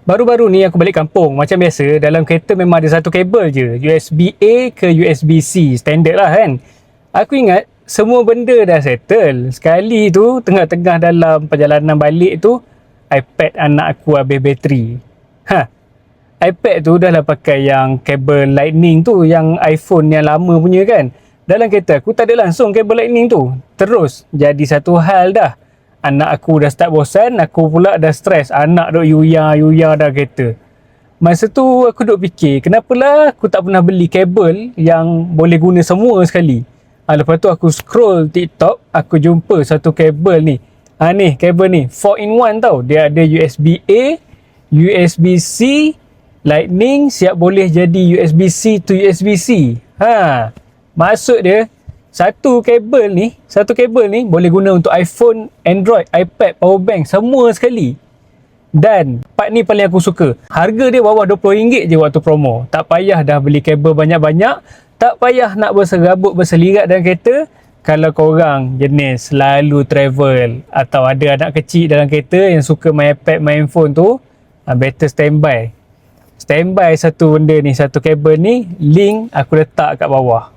Baru-baru ni aku balik kampung. Macam biasa, dalam kereta memang ada satu kabel je. USB-A ke USB-C. Standard lah kan. Aku ingat semua benda dah settle. Sekali tu, tengah-tengah dalam perjalanan balik tu, iPad anak aku habis bateri. iPad tu dah lah pakai yang kabel lightning tu, yang iPhone yang lama punya kan. Dalam kereta aku tak ada langsung kabel lightning tu. Terus jadi satu hal dah. Anak aku dah start bosan, aku pula dah stres. Anak duk yuya dah kereta. Masa tu aku duk fikir, kenapalah aku tak pernah beli kabel yang boleh guna semua sekali. Lepas tu aku scroll TikTok, aku jumpa satu kabel ni. Ni kabel ni 4-in-1 tau. Dia ada USB-A, USB-C, Lightning, siap boleh jadi USB-C to USB-C. Maksud dia satu kabel ni boleh guna untuk iPhone, Android, iPad, powerbank, semua sekali. Dan part ni paling aku suka. Harga dia bawah RM20 je waktu promo. Tak payah dah beli kabel banyak-banyak. Tak payah nak berserabut berselirat dalam kereta. Kalau korang jenis selalu travel atau ada anak kecil dalam kereta yang suka main iPad, main phone tu, better standby. Standby satu benda ni, satu kabel ni. Link aku letak kat bawah.